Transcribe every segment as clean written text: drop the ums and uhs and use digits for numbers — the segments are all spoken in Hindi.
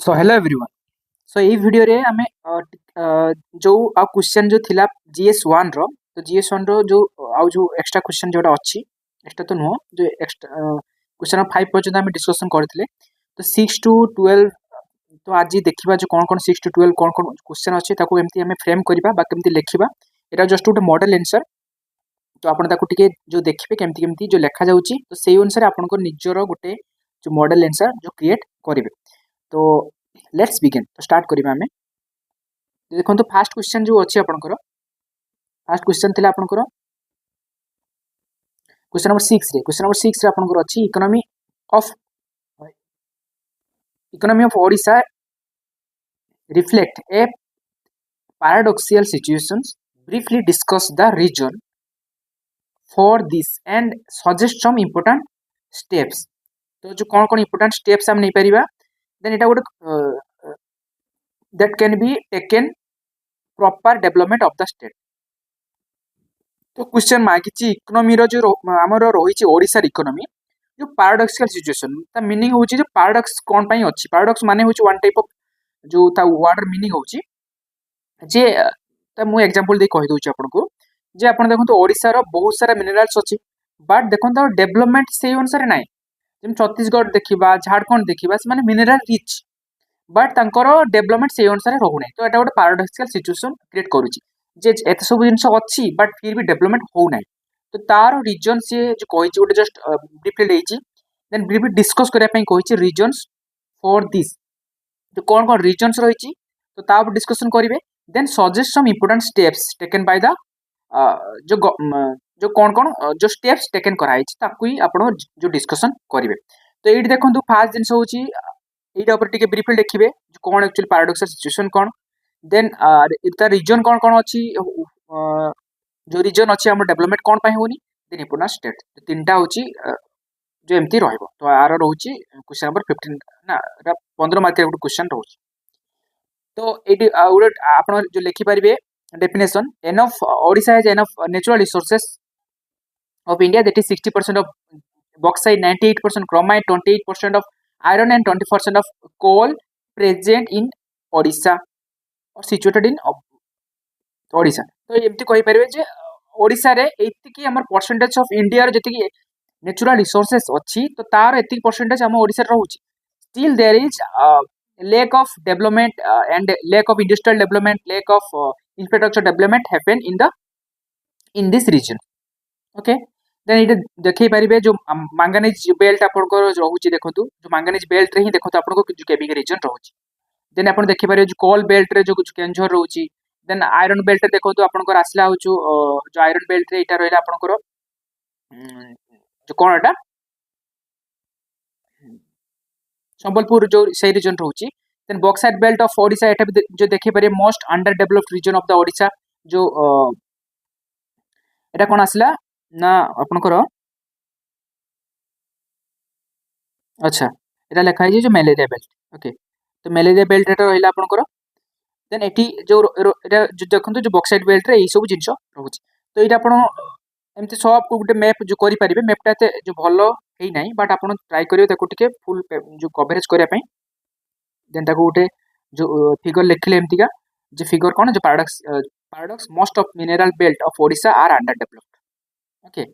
So hello everyone. सो ये वीडियो रे आमे जो आ क्वेश्चन जो थिला GS1 रो तो GS1 रो जो आउ जो एक्स्ट्रा क्वेश्चन जोटा अछि एक्स्ट्रा तो नो जो एक्स्ट्रा क्वेश्चन 5 पर्यंत आमे डिस्कशन करथिले तो 6 टू 12 तो आज देखिबा जो कोन कोन 6 टू 12 कोन कोन क्वेश्चन अछि ताको एमती आमे फ्रेम करबा बा केमती लेखिबा एटा जस्ट उटे मॉडल आंसर तो आपण ताको टिके जो देखिबे केमती केमती जो लेखा जाउची तो सेही अनुसार आपण को निजरो गुटे जो मॉडल आंसर जो क्रिएट करिवे तो लेट्स बिगिन तो स्टार्ट करिबा हमें देखो तो फास्ट क्वेश्चन जो अछि आपनकर फास्ट क्वेश्चन थिला आपनकर क्वेश्चन नंबर 6 रे आपनकर अछि economy of Odisha reflect a paradoxical situations briefly discuss the region for this and suggest some important steps तो जो कौन कौन important steps हम नहीं परिबा देन एटा गोटे that can be taken proper development of the state तो क्वेश्चन मागिची इकोनॉमी रो जो हमर रहिची ओडिसा इकोनॉमी जो पैराडॉक्सिकल सिचुएशन ता मीनिंग होची जो पैराडॉक्स कोन पई अछि पैराडॉक्स माने होची वन टाइप ऑफ जो ता वर्ड मीनिंग होची जे ता मु एग्जांपल दे कहि दोची आपन को जे आपन देखन तो ओडिसा रो बहुत सारा मिनरल्स अछि बट देखन तो डेवलपमेंट सेही अनुसार नाही जेम छत्तीसगढ़ देखिबा झारखंड देखिबा से माने मिनरल रिच बट तांकर डेवलपमेंट सेही अनुसार रहु नाही तो एटा गोटे पैराडॉक्सिकल सिचुएशन क्रिएट करूची जे एत सब जिंस अछि बट फिर भी डेवलपमेंट हो नाही तो तार रीजन से जो कहिची गोटे जस्ट ब्रीफली लेइची देन ब्रीफली डिस्कस करिया पई कहिची रीजंस फॉर दिस तो कौन कौन रीजंस रहिची तो ता ऊपर डिस्कशन करिवे then suggest some important steps taken by the जो जो कौन कौन जो स्टेप्स टेकन कराइछि ताकू ही आपण जो डिस्कशन करिवे तो एठी देखंतु फास्ट जिंस होची एटा ऊपर टिके ब्रीफली देखिबे कौन एक्चुअली पैराडॉक्सिकल सिचुएशन कौन देन इता रीजन कौन कौन अछि जो रीजन अछि हमर डेवलपमेंट कौन पई होनी देन इंपोर्टेंट स्टेट तीनटा होची जो एमती रहइबो तो आर रहउची क्वेश्चन नंबर 15 ना 15 मार्क रे क्वेश्चन रहउची तो एटी आपण जो लिखि परिबे definition enough Odisha has enough natural resources of India, that is 60% of bauxite, 98% chromite, 28% of iron, and 20% of coal present in Odisha or situated in Odisha. तो एमती कहि परिबे जे ओडिसा रे एतिकी हमर परसेंटेज ऑफ इंडिया रे जतिकी नेचुरल रिसोर्सेस अछि तो तार एतिकी परसेंटेज हम ओडिसा रे रहउची still there is lack of development and lack of industrial development, lack of infrastructure development happen in this region. Okay, then it देखै परिबे जो मैंगनीज बेल्ट आपनको रहउची देखंतु जो मैंगनीज बेल्ट रे ही देखंतु आपनको जो केबी रीजन रहउची देन आपण देखि परिबे जो कोल बेल्ट रे जो कुछ केंझर रहउची देन आयरन बेल्ट रे देखंतु आपनको आसला होचु जो आयरन बेल्ट रे इटा रहला आपनको जो कोन एटा संबलपुर जो सही रीजन रहउची then bauxite belt of Odisha एटा जो देखि परिबे most under developed region of the Odisha जो एटा कोन आसला ना आपनको अच्छा एटा लिखा है जो मलेरिया बेल्ट ओके तो मलेरिया बेल्ट एटा रहला आपनको देन एटी जो एटा जो देखंतु जो बॉक्साइट बेल्ट रे ए सब जिंस रहउची तो एटा आपण एमती सब को गुटे मैप जो करि परिबे मैपटा ते जो भलो हेई नाही बट आपण ट्राई करियो ताको टिके फुल जो कवरेज करिया पई देन ताको गुटे जो फिगर लिखले एमती का जो फिगर कोन जो paradox most of mineral belt of Odisha are under developed okay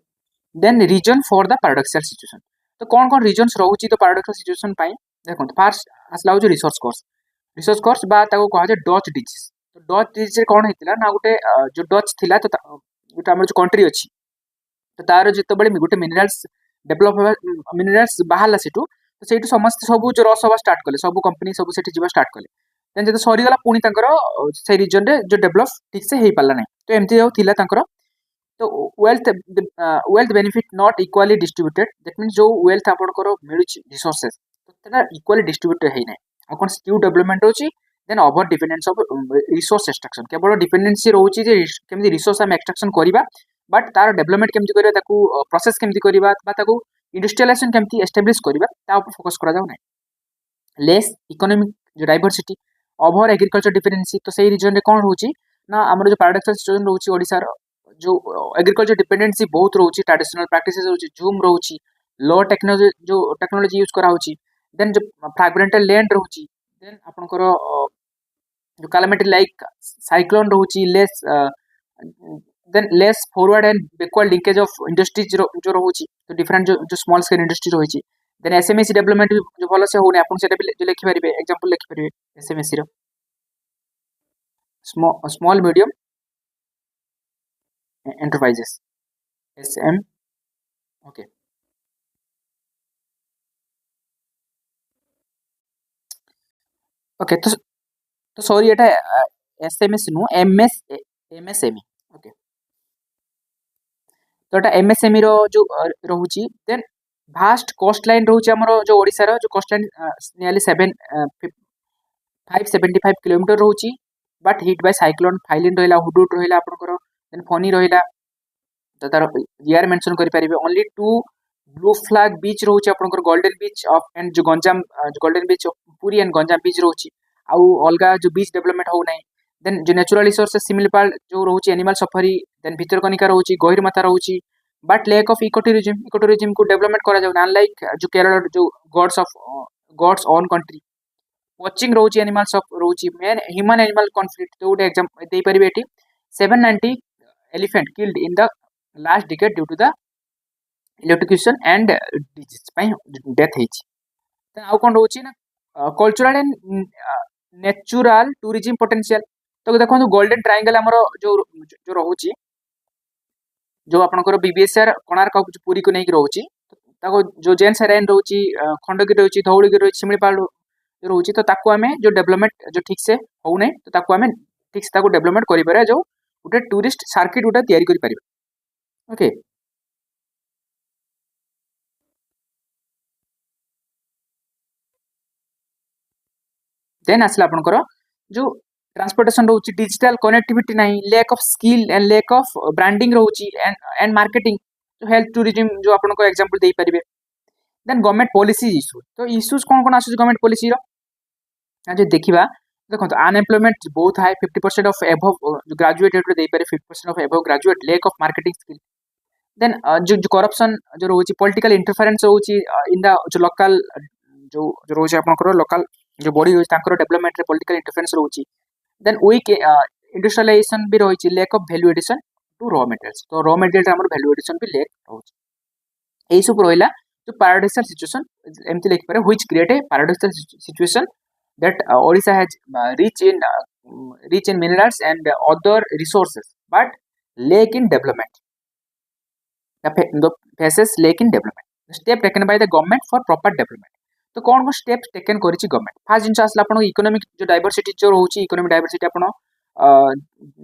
then reason for the paradoxical situation तो कौन कौन रीजन्स रहउची तो पैराडॉक्सिकल सिचुएशन पई देखो फर्स्ट असला जो रिसोर्स कोर्स बा ताको कहा जे डच डिजीज तो डच डिजीज रे कोन हेतिला ना गुटे जो डच थिला तो गुटे हमर जो कंट्री अछि तो तार जते बळे गुटे मिनरल्स डेवलप मिनरल्स बाहला सेटू तो सेटू समस्त सब जो रस हवा स्टार्ट कले सब कंपनी सब सेठी जीवा स्टार्ट कले देन जते सरी गला पुनी तांकर से रीजन रे जो डेवलप ठीक से हेई पाला नै तो एमती जो थिला तांकर तो wealth benefit not equally distributed that means जो wealth आपनकर मिलुची रिसोर्सेस तो तेना इक्वली डिस्ट्रीब्यूटेड हेई नै आ कोन स्किल डेवलपमेंट होची then over dependence of resource extraction केवल डिपेंडेंसी रहउची जे केमि रिसोर्स हम एक्सट्रैक्शन करिबा बट तार डेवलपमेंट केमि करिबा ताकू प्रोसेस केमि करिबा बा ताकू इंडस्ट्रियलाइजेशन केमि एस्टैब्लिश करिबा ता ऊपर फोकस करा जाउ नै लेस इकोनॉमिक जो डाइवर्सिटी ओवर एग्रीकल्चर डिपेंडेंसी तो सही रीजन रे कोन रहउची ना हमर जो पैराडॉक्सिकल सिचुएशन रहउची ओडिसा रो जो एग्रीकल्चर डिपेंडेंसी बहुत रहउची ट्रेडिशनल प्रैक्टिसेस रहउची जूम रहउची लो टेक्नोलॉजी यूज करा होची देन जो फ्रैगमेंटल लैंड रहउची देन आपनकर जो कैलामिटी लाइक साइक्लोन रोची less then less forward and backward linkage of industries जो रोची तो डिफरेंट जो स्मॉल स्केल इंडस्ट्री रोची देन एसएमएसी डेवलपमेंट भी जो भलो से होने आपन सेटा भी लिखि परिबे एग्जांपल लिखि परिबे एसएमएसी रो small medium enterprises SM okay okay तो सॉरी एटा एसएमएस नु एमएसएमई ओके तो एटा एमएसएमई रो जो रहूची देन भास्ट कोस्ट लाइन रहूची हमरो जो ओडिसा रो जो कोस्ट लाइन नियरली 575 किलोमीटर रहूची but hit by cyclone Phailin रहिला हुडुड रहिला आपनकर देन फनी रहिला तो तार यार मेंशन करि परिबे only two blue flag beach रहूची आपनकर गोल्डन बीच ऑफ एंड जो गंजाम जो गोल्डन बीच पूरी एंड गंजाम बीच रहूची आउ अलगा जो बीच डेवलपमेंट हो नै देन जो नेचुरल रिसोर्सेस सिमिलपाल जो रहूची एनिमल सफारी देन भितरकनिका रहूची गहिरमाथा रहूची बट लेक ऑफ इकोटूरिज्म को डेवलपमेंट करा जाउ अनलाइक जो केरल जो गॉड्स ओन कंट्री वाचिंग रोची एनिमल्स ऑफ रोची मेन ह्यूमन एनिमल कॉन्फ्लिक्ट तो ଗୋଟେ एग्जांपल देई परिबे एठी 790 elephant killed in the last decade due to the electrocution and disease पई डेथ हेची त आउ कोन रोची ना cultural and natural tourism potential तो देखो गोल्डन ट्रायंगल हमरो जो जो रहूची जो आपनकर बीबीएसआर कोणार्क पुरी को नहीं रहूची ताको जो जेन सेराइन रहूची खंडगिरी रहूची धौलीगिरी रहूची सिमलीपाल रहूची तो ताको आमे जो डेवलपमेंट जो ठीक से हो नै तो ताको आमे ठीक से ताको डेवलपमेंट करि पारे जो उटे टूरिस्ट सर्किट उटा तयारी करि पारिबे ओके देन आसला आपनकर जो ट्रांसपोर्टेशन रहूची डिजिटल कनेक्टिविटी नहीं lack of skill and lack of branding रहूची एंड मार्केटिंग जो हेल्थ टूरिज्म जो आपनको एग्जांपल देई परिबे देन गवर्नमेंट पॉलिसी इशू तो इश्यूज कोन कोन आसु गवर्नमेंट पॉलिसी रो जो देखिबा देखो अनएम्प्लॉयमेंट बहुत हाई 50% ऑफ एबव ग्रेजुएटेड रे देई पारे 50% of above graduate lack of marketing skill then जो करप्शन जो रहूची पॉलिटिकल इंटरफेरेंस रहूची इन द जो लोकल जो जो रहूची आपनकर लोकल जो बॉडी रहूची तांकर डेवलपमेंट रे पॉलिटिकल इंटरफेरेंस रहूची देन वीक इंडस्ट्रियलाइजेशन भी रही lack of value addition to raw materials तो रॉ मटेरियल हमर वैल्यू एडिशन भी लेक रहउची एई सब रहिला जो पैराडॉक्सल सिचुएशन एमति लिख पारे which create a paradoxical situation that Odisha has rich in minerals and other resources but lack in development the faces lack in development step taken by the government for proper development तो कौन को स्टेप्स टेकन करिछि गवर्नमेंट फास्ट जिंस आसला आपण इकोनॉमिक जो डाइवर्सिटी जो रहउछि इकोनॉमिक डाइवर्सिटी आपण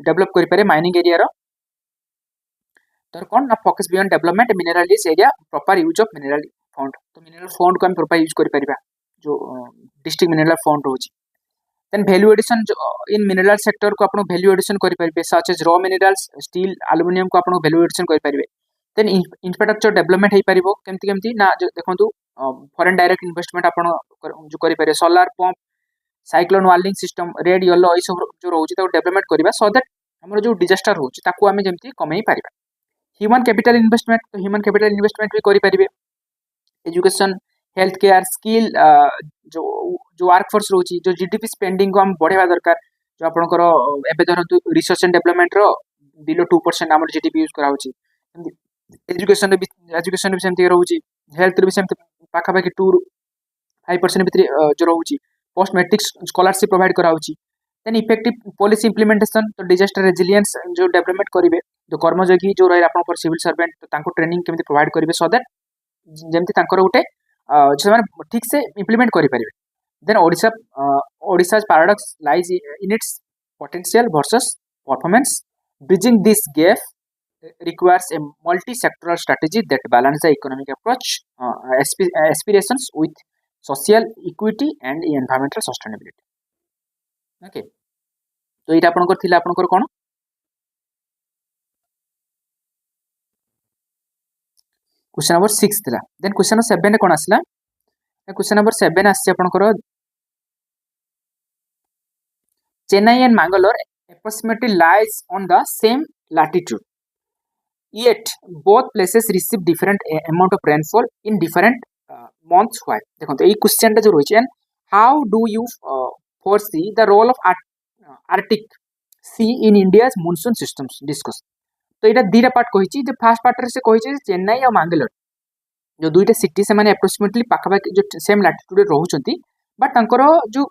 डेवलप करि पारे माइनिंग एरिया रो तर कौन ना focus beyond development mineral rich area proper use of mineral fund तो मिनरल फंड को हम प्रॉपर यूज करि परिबा जो डिस्ट्रिक्ट मिनरल फंड रहउछि then value addition in mineral sector को आपण वैल्यू एडिशन करि परिबे such as raw minerals steel aluminium को आपण वैल्यू एडिशन करि परिबे देन इंफ्रास्ट्रक्चर डेवलपमेंट हे परिबो केमति केमति ना देखंतु फॉरेन डायरेक्ट इन्वेस्टमेंट आपण जो करि पारे solar pump cyclone warning system red yellow ए सब जो रहउछि तो डेवलपमेंट करिबा सो दैट हमर जो डिजास्टर रहउछि ताकू हमें जेमति कमई पारिबा ह्यूमन कैपिटल इन्वेस्टमेंट तो ह्यूमन कैपिटल इन्वेस्टमेंट भी करि परिबे एजुकेशन हेल्थ केयर स्किल जो जो वर्कफोर्स रहउछि जो जीडीपी स्पेंडिंग को हम बढ़ेबा दरकार जो आपनकर एबे धरतु रिसर्च एंड डेवलपमेंट रो बिलो 2% हमर जीडीपी यूज करा होछि एजुकेशन भी सेमति रहउछि हेल्थ भी सेमति पाखा पाखी 2-5% भितरी जो रहउछि पोस्ट मैट्रिक स्कॉलरशिप प्रोवाइड करा होछि देन इफेक्टिव पॉलिसी इंप्लीमेंटेशन तो डिजास्टर रेजिलियंस जो डेवलपमेंट करिवे जो कर्मयोगी जो रहे आपन पर सिविल सर्वेंट तो तांको ट्रेनिंग केमति प्रोवाइड करिवे सो दैट जेमति तांकर उठे जो माने ठीक से इंप्लीमेंट करि परिवे then ओडिसा's paradox lies in its potential versus performance bridging this gap requires a multi-sectoral strategy that balance the economic approach aspirations with social equity and environmental sustainability okay तो एटा आपनकर थिला आपनकर कोन क्वेश्चन नंबर 6 थिला देन क्वेश्चन नंबर 7 रे कोन आसला क्वेश्चन नंबर 7 आसी आपनकर Chennai and Mangalore approximately lies on the same latitude. Yet both places receive different amount of rainfall in different months. Why? देखो तो ये क्वेश्चन टा जो रही है how do you foresee the role of Arctic Sea in India's monsoon systems? Discuss. तो यहाँ दुटा पार्ट कही फास्ट पार्ट से कही चेन्नई और मैंगलोर जो दुईटा सिटी से एप्रोक्सीमेटली पाखापाखि जो सेम लाटिट्यूड रोचे बट तांकर जो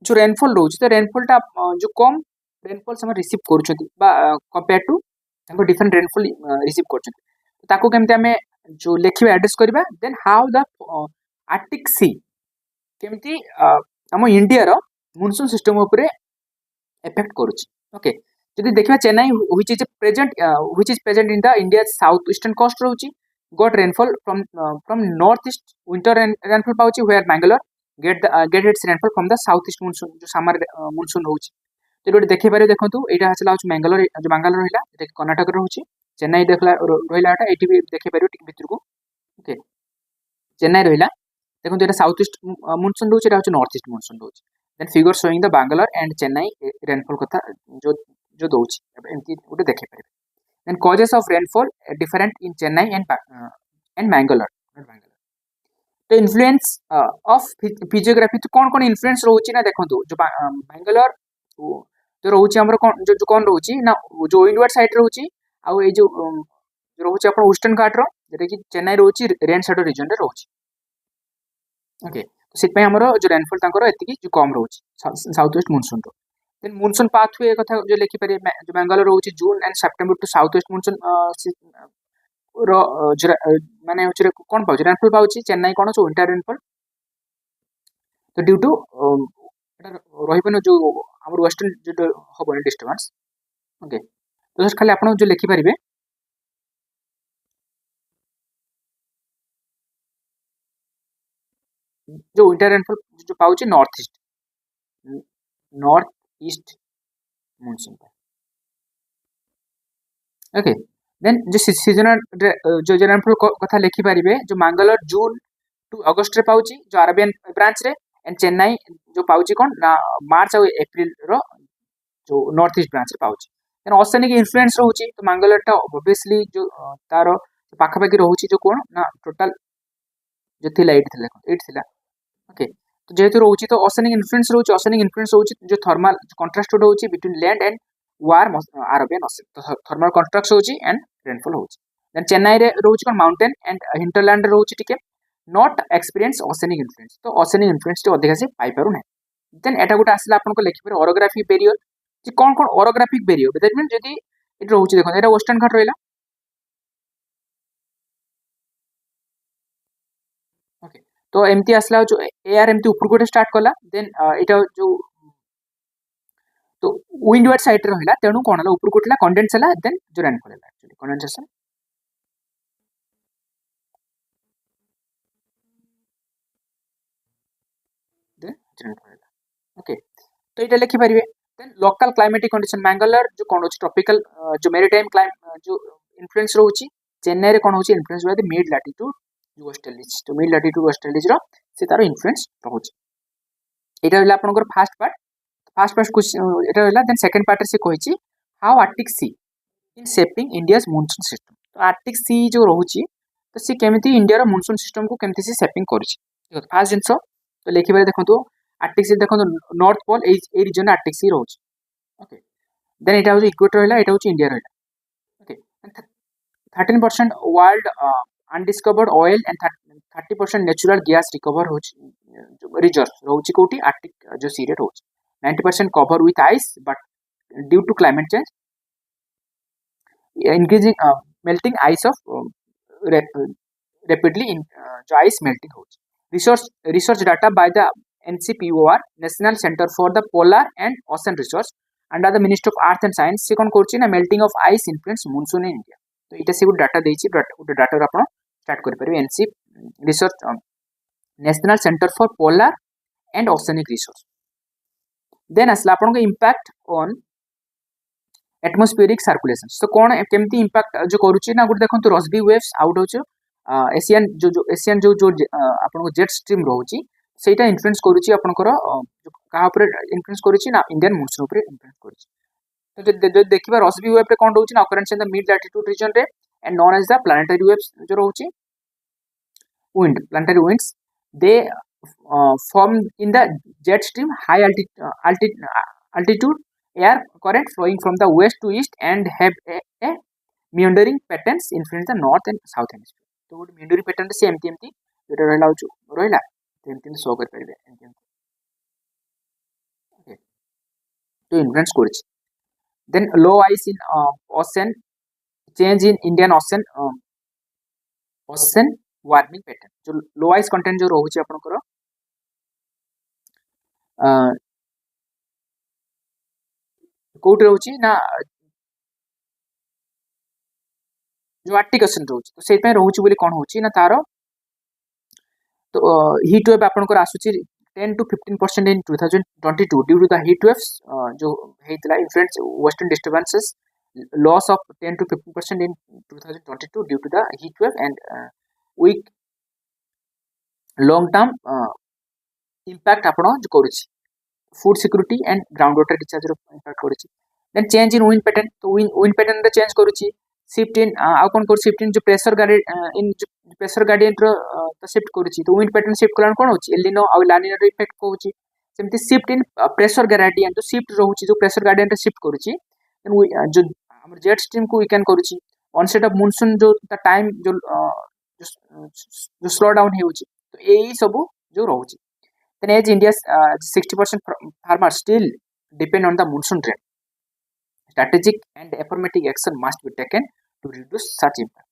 जो रेनफॉल रोचे तो रेनफॉलटा जो कम रेनफॉल से receive compare to different rainfall receive करमती जो लिखा एड्रेस करवा then how the Arctic sea केमती आम इंडिया रो मॉनसून सिस्टम उपरे इफेक्ट करुच्ची ओके जदि देखा Chennai which is present in the India south eastern coast रोची got rainfall from north east winter rainfall पाउची where Mangalore get its rainfall from the south east monsoon जो समर मॉनसून रोची तो ये देखि पारे देखंतु एटा हसला मैंगलोर जो मैंगलोर रहिला एटा कर्नाटक रोची चेन्नई देखला रहिला एटा एटी भी देखि पारे टिक भितर को ओके चेन्नई रहिला देखंतु एटा साउथ ईस्ट मॉनसून रोची एटा होची नॉर्थ ईस्ट मॉनसून रोची then figure showing the Bangalore and Chennai rainfall कथा जो जो दोची एमती उटे देखि पारे then causes of rainfall different in Chennai and Mangalore तो इन्फ्लुएंस ऑफ फिजियोग्राफी तो कौन इन्फ्लुएंस रोची ना देखंतु जो बैंगलोर जो रोची हमर जो कौन रोची ना जो विंडवर्ड साइड रोची आ ए जो रोची अपन ईस्टर्न घाट रो जेटा कि चेन्नई रोची रेन शैडो रीजन रे रोची ओके तो सिट पे हमरो जो रेनफॉल तांकर एतिकी जो कम रोची साउथ वेस्ट मॉनसून रो देन मॉनसून पाथवे कथा जो लिखि पारे जो बेंगलोर रोची June and September to south west monsoon रो माने कोन पाउची रेनफॉल पाउची चेन्नई कोन सो विंटर रेनफॉल तो ड्यू टू रहिबन जो हमर वेस्टर्न जो होबन डिस्टर्बेंस ओके तो जस्ट खाली आपण जो लिखि पारिबे जो विंटर रेनफॉल जो पाउची north east monsoon okay then जो सीजनल जो रेनफॉल कथा लिखि पारिबे जो मैंगलोर जून टू अगस्त रे पाउची जो अरेबियन ब्रांच रे एंड चेन्नई जो पाउची कोन ना मार्च और अप्रैल रो जो नॉर्थ ईस्ट ब्रांच रे पाउची देन ओशनिक इन्फ्लुएंस रहउची तो मैंगलोर टा ऑब्वियसली जो तारो पाखापाखि रहउची जो कोन ना टोटल जो थिला 8 थिला ओके तो जेहेतु रोची तो ओशनिक इन्फ्लुएंस रोची जो थर्मल कंट्रास्ट होची between land and warm Arabian ocean तो थर्मल कंट्रास्ट होची एंड रेनफॉल होची देन चेन्नई रे रोची कोन माउंटेन एंड हिंटरलैंड रोची टिके नॉट एक्सपीरियंस ओशनिक इन्फ्लुएंस तो ओशनिक इन्फ्लुएंस तो अधिक से पाई पारु नै देन एटा गुटा आसला आपन को लिखि पर orographic barrier J cone orographic barrier that mean जदी इट रोची देखो एटा वेस्टर्न घाट रहला ओके तो एमती आसला जो एआर एमती ऊपर को स्टार्ट कला देन एटा जो तो विंडवर्ड साइड रे रहला तेनु कोन हला ऊपर कोटला कंडेंस हला देन जो रेनफॉल हला एक्चुअली कंडेंसेशन देन रेनफॉल हला ओके तो एटा लिखि परिबे then local climatic condition Mangalore जो कोन होची ट्रॉपिकल जो मेरीटाइम क्लाइमेट जो इन्फ्लुएंस रहउची चेन्नई रे कोन होची influence by the mid latitude westerlies तो मिड लैटिट्यूड वेस्टर्लीज रो से तारो इन्फ्लुएंस रहउची एटा हला आपनकर फर्स्ट पार्ट क्वेश्चन एटा हला देन सेकंड पार्ट से कहिची how Arctic sea in shaping India's monsoon system तो आर्टिक सी जो रहउची तो सी केमिति इंडिया रो मॉनसून सिस्टम को केमिति से शेपिंग करिछि देखो फर्स्ट जिंसो तो लेखि बारे देखंतु आर्टिक सी देखंतु नॉर्थ पोल ए रीजन आर्टिक सी रहउची ओके देन एटा होची इक्वेटर हला एटा होची इंडिया रहला okay 13% world undiscovered oil and 30% natural gas recover होची रिजर्व रोची कोटी आर्टिक जो सी रे रोची 90% cover with ice but due to climate change increasing melting ice of rapidly in जो आइस मेल्टिंग होची research data by the NCPOR National Center for the Polar and Ocean Research under the Ministry of Earth and Science से कौन करची ना melting of ice influence monsoon in India तो इटा से डाटा देछि डाटा आपण स्टार्ट कर परिबे NC research national centre for polar and oceanic research then असला आपण को इंपैक्ट ऑन एटमॉस्फेरिक सर्कुलेशन तो कौन केमती इंपैक्ट जो करूची ना गुड देखंतु रॉसबी वेव्स आउट होचे एशियन जो एशियन जो आपण को जेट स्ट्रीम रहउची सेटा इन्फ्लुएंस करूची आपनकर कहा ऊपर इन्फ्लुएंस करूची ना इंडियन मॉनसून ऊपर इन्फ्लुएंस करूची तो देखिबा रॉसबी वेव पे कोन रहउची ना occurrence in the mid latitude region रे and known as the planetary waves जो रहउची wind planetary winds they formed in the jet stream high altitude air current flowing from the west to east and have a meandering patterns influence the north and south hemisphere. तो गोटे meandering pattern से एमती एमती जोटा रहला रहिला एमती शो कर परिबे एमती ओके तो इन्फ्लुएंस करछि then low ice in ocean change in Indian ocean ocean warming pattern जो low ice content जो रहउछि आपनकर कोट रहउछि ना जो आर्टिक ओशन रहउछि तो सेइ पय रहउछि बोली कोन होछि ना तारो तो हीट वेव आपनकर आसुछि 10 to 15% in 2022 due to the heat waves जो हेतला influence western disturbances loss of 10 to 15% in 2022 due to the heat wave and weak long term impact आपण जो करूछि food security and groundwater discharge row impact करूछि then change in wind pattern तो wind pattern रे change करूछि shift in आ कोन कर shift in जो pressure gradient in pressure gradient रो तो shift करूछि तो wind pattern shift कलान कोन होछि El Nino आ La Nina रो इफेक्ट कहूछि सेमति shift in pressure gradient तो shift रहउछि जो pressure gradient रे shift करूछि then जो हमर jet stream को weaken करूछि onset of monsoon जो ता टाइम जो स्लो डाउन हेउछि तो एई सब जो रहउछि then as India's 60% farmers still depend on the monsoon rain. Strategic and affirmative action must be taken to reduce such impact.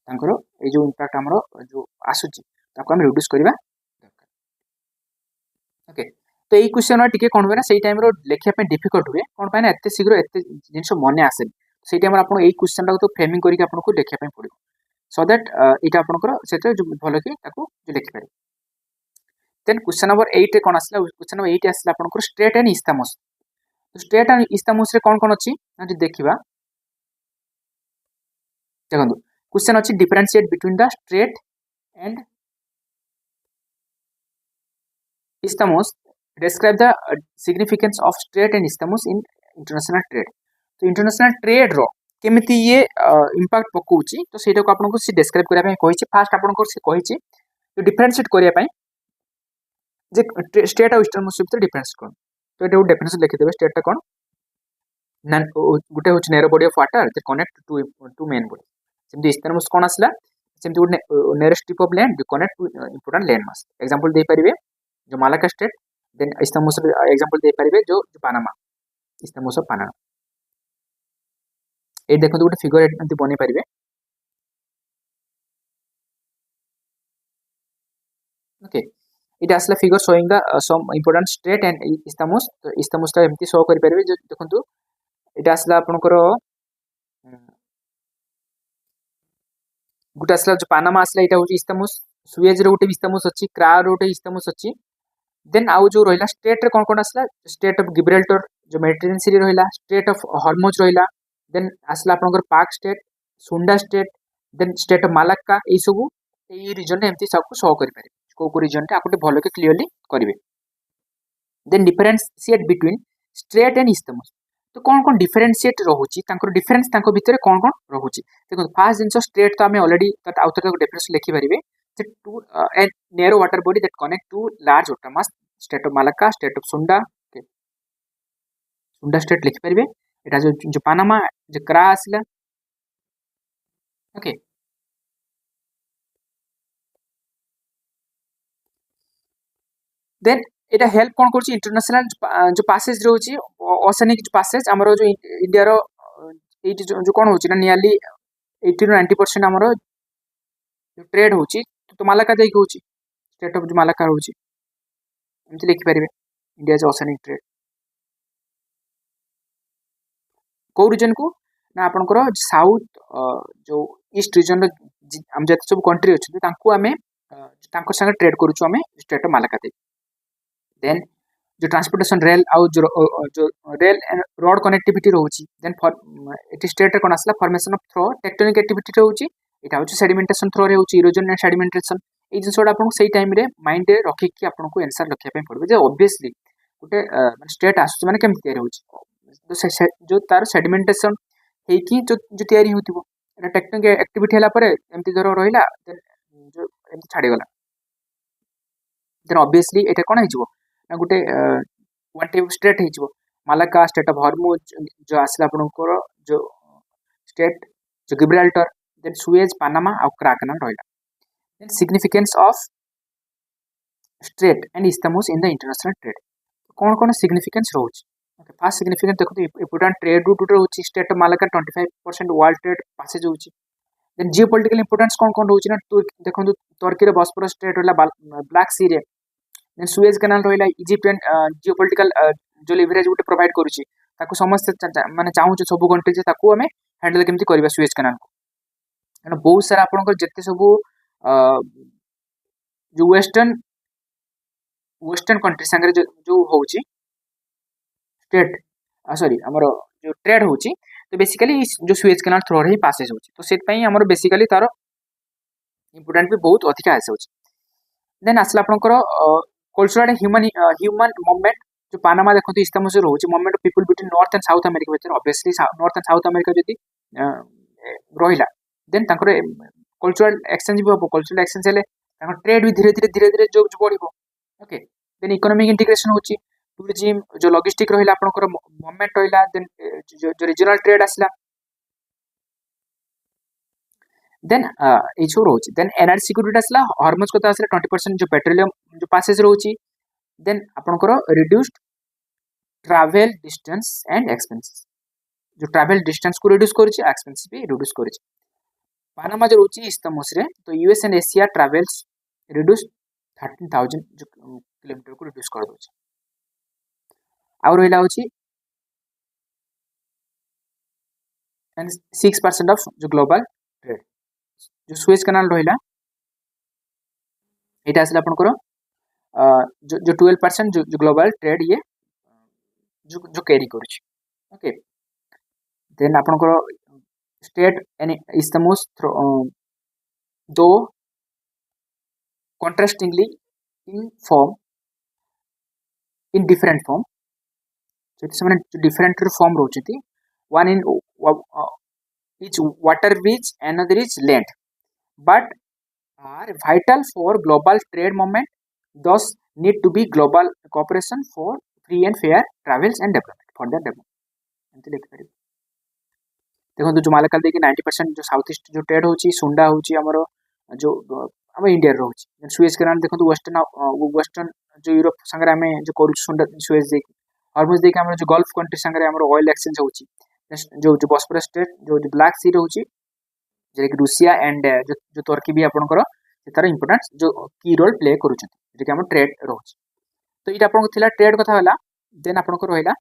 तांकरो ए जो impact हमरो जो आसुची ताको हम reduce करिवा दरकार ओके तो एई क्वेश्चन टिके कोन होय ना सेई टाइम रो लेखिया पे डिफिकल्ट हुए कोन पाए ना एते शीघ्र एते जिंस मने आसे सेई टाइम आपण एई क्वेश्चन टा तो फ्रेमिंग करिके आपण को लेखिया पे पड़िबो सो दैट इटा आपनकर सेते जो भलो कि ताको जो लेखि पारे then question number 8 रे कोन आसला question number 8 आसला आपनकर straight and isthmus तो straight and isthmus रे कोन कोन अछि ना जे देखिबा देखंतु क्वेश्चन अछि differentiate between the straight and isthmus describe the significance of straight and isthmus in international trade तो international trade रो केमिति ये impact पकोउची तो सेटा को आपनको से describe करिया पय कहिछि फर्स्ट आपनको से कहिछि तो differentiate करिया पय जे स्टेट और ईस्टर्न मोस्ट भीतर डिफरेंस कोन तो एटा डेफिनेशन लिखि देबे स्टेट टा कोन नन गुटे होच नेरो बॉडी ऑफ वाटर जे कनेक्ट टू मेन बॉडी सेमति ईस्टर्न मोस्ट कोन आसला सेमति गुटे नेरो स्ट्रिप ऑफ लैंड जे connect to important land mass example दे परिबे जो Malacca strait then eastern most example दे परिबे जो Panama eastern most of Panama ए देखो गुटे फिगर एंति बने परिबे okay it asla figure showing the some important strait and isthmus तो isthmus ता एमती शो करि परबे देखंतु एटा असला आपनकर गुटा असला जो पानामा असला एटा होची isthmus सुएज रो गुटे isthmus अछि क्रा रो गुटे isthmus अछि देन आउ जो रहिला स्टेट रे कोन कोन असला स्टेट ऑफ गिब्राल्टर जो मेडिटेरियन सी रहिला स्टेट ऑफ हॉर्मुज रहिला देन असला आपनकर पाक स्टेट सुंडा स्टेट देन स्टेट ऑफ मालाक्का ए सब ए रीजन एमती सब शो करि परबे को रीजन टा आपटे भलो के क्लियरली करिवे then differentiate between strait and isthmus तो कोन कोन डिफरेंशिएट रहउची तांकर डिफरेंस तांको भितरे कोन कोन रहउची देखो फर्स्ट जिंस स्ट्रेट तो हमें ऑलरेडी तत आउटर को डिफरेंस लिखि परिवे जे to a narrow water body that connect to large water mass strait of Malacca strait of Sunda Sunda state लिखि परिवे एटा जो पनामा जो क्रा आसला ओके देन एटा हेल्प कोन करछि इंटरनेशनल जो पासेज रहउछि ओशनिक पासेज हमरो जो इंडिया रो एटी जो कोन होछि ना नियरली 80 to 90% हमरो जो ट्रेड होछि तो मालाका देइ होछि स्टेट ऑफ जो मालाका होछि एमति लिखि परिबे इंडिया जो ओशनिक ट्रेड को रीजन को ना आपनकर साउथ जो ईस्ट रीजन रो हम जते सब कंट्री अछि तांको हमें तांको संग ट्रेड करूछु हमें स्टेट ऑफ मालाका दे देन जो ट्रांसपोर्टेशन रेल आउ जो रेल एंड रोड कनेक्टिविटी रहउची देन फॉर इट स्टेट रे कोन आसला formation of through tectonic activity रहउची एटा होची सेडिमेंटेशन थ्रो रे होची इरोजन एंड सेडिमेंटेशन ए जिंसोडा आपन सेही टाइम रे माइंड रे रखि कि आपन को आंसर लखिया पे पड़बे जे ऑब्वियसली गुटे माने स्टेट आसु माने केम तयारी होची तो जो तार सेडिमेंटेशन हे कि जो तयारी होतिबो एटा टेक्टोनिक एक्टिविटी हला परे एमती धरो रहिला देन जो एमती छाडी गला देन ऑब्वियसली एटा कोन हिजबो ना गुटे वन टाइप स्टेट हिजबो मालाका स्टेट ऑफ हॉर्मुज जो आसला आपनकर जो स्टेट जो गिब्राल्टर देन सुएज पनामा और क्राकना रहला then significance of strait and isthmus in the international trade कौन कौन सिग्निफिकेंस रोच ओके फर्स्ट सिग्निफिकेंस देखो इंपोर्टेंट ट्रेड रूट रोच strait of Malacca 25% world trade passage होची देन जियोपॉलिटिकल इंपोर्टेंस कौन रोच ना देखो तुर्की रे बॉस्फोरस स्ट्रेट रहला ब्लैक सी रे देन सुएज कैनाल रहला इजिप्टियन जियोपॉलिटिकल जो लिवरेज गुटे प्रोवाइड करूची ताको समस्त माने चाहू सब कंट्री जे ताको हमें हैंडल केमती करबा सुएज कैनाल को एना बहुत सारा आपनकर जत्ते सब जो वेस्टर्न कंट्री संगे जो होची स्टेट सॉरी हमर जो ट्रेड होची तो बेसिकली जो सुएज कैनाल थ्रू रे ही पासेज होची तो सेट पई हमर बेसिकली तारो इंपोर्टेंट भी बहुत अधिक आसे होची देन आसला आपनकर कल्चरल ह्यूमन मूवमेंट जो पानामा देखो इस्तामुस रोची movement of people between North and South America भितर obviously North and South America जदी रहिला देन ताकर कल्चरल एक्सचेंज भी हो कल्चरल एक्सचेंज हेले ताकर ट्रेड भी धीरे धीरे जो बढ़िबो ओके देन इकोनॉमिक इंटीग्रेशन होची टूरिज्म जो लॉजिस्टिक रहिला आपनकर मूवमेंट रहिला देन जो रीजनल ट्रेड आसला देन इशू रोची देन एनर्जी सिक्योरिटी आसला हार्मोन्स को आसला 20% जो पेट्रोलियम जो पासेज रोची देन आपनकर reduced travel distance and expenses जो ट्रैवल डिस्टेंस को रिड्यूस करिछि एक्सपेंसेस भी रिड्यूस करिछि पानामा जो रोची इस्तामुस रे तो US and Asia travels reduce 13,000 जो किलोमीटर को रिड्यूस कर दोछि और रहिला होछि एंड 6% ऑफ जो ग्लोबल ट्रेड जो सुएज कैनाल रहिला एटा आसला आपनकर जो 12% जो ग्लोबल ट्रेड ये जो कैरी करुछि ओके देन आपनकर स्टेट एंड इस्तामुस दो contrastingly in different form जो different form रोचती one in each water bridge another is land but are vital for global trade movement thus need to be global cooperation for free and fair travels and development for their development एंती लिख पारि देखो जो मालाकाल देखि 90% जो साउथ ईस्ट जो ट्रेड होची सुंडा होची हमरो जो हम इंडिया रोच सुएज कैनाल देखो वेस्टर्न जो यूरोप संगे आम जो करू सुएज देखिए हॉर्मुज देखिए हम जो गल्फ कंट्री संगे आम ऑयल एक्सचेंज होची जो जो बॉस्फोरस स्टेट जो ब्लैक सी रोची जे कि रूसिया एंड जो तुर्की भी आपनकर तार इंपोर्टेंस जो की रोल प्ले करूछन जे कि हम ट्रेड रोच तो इटा आपन थिला ट्रेड कथा होला देन आपनकर होइला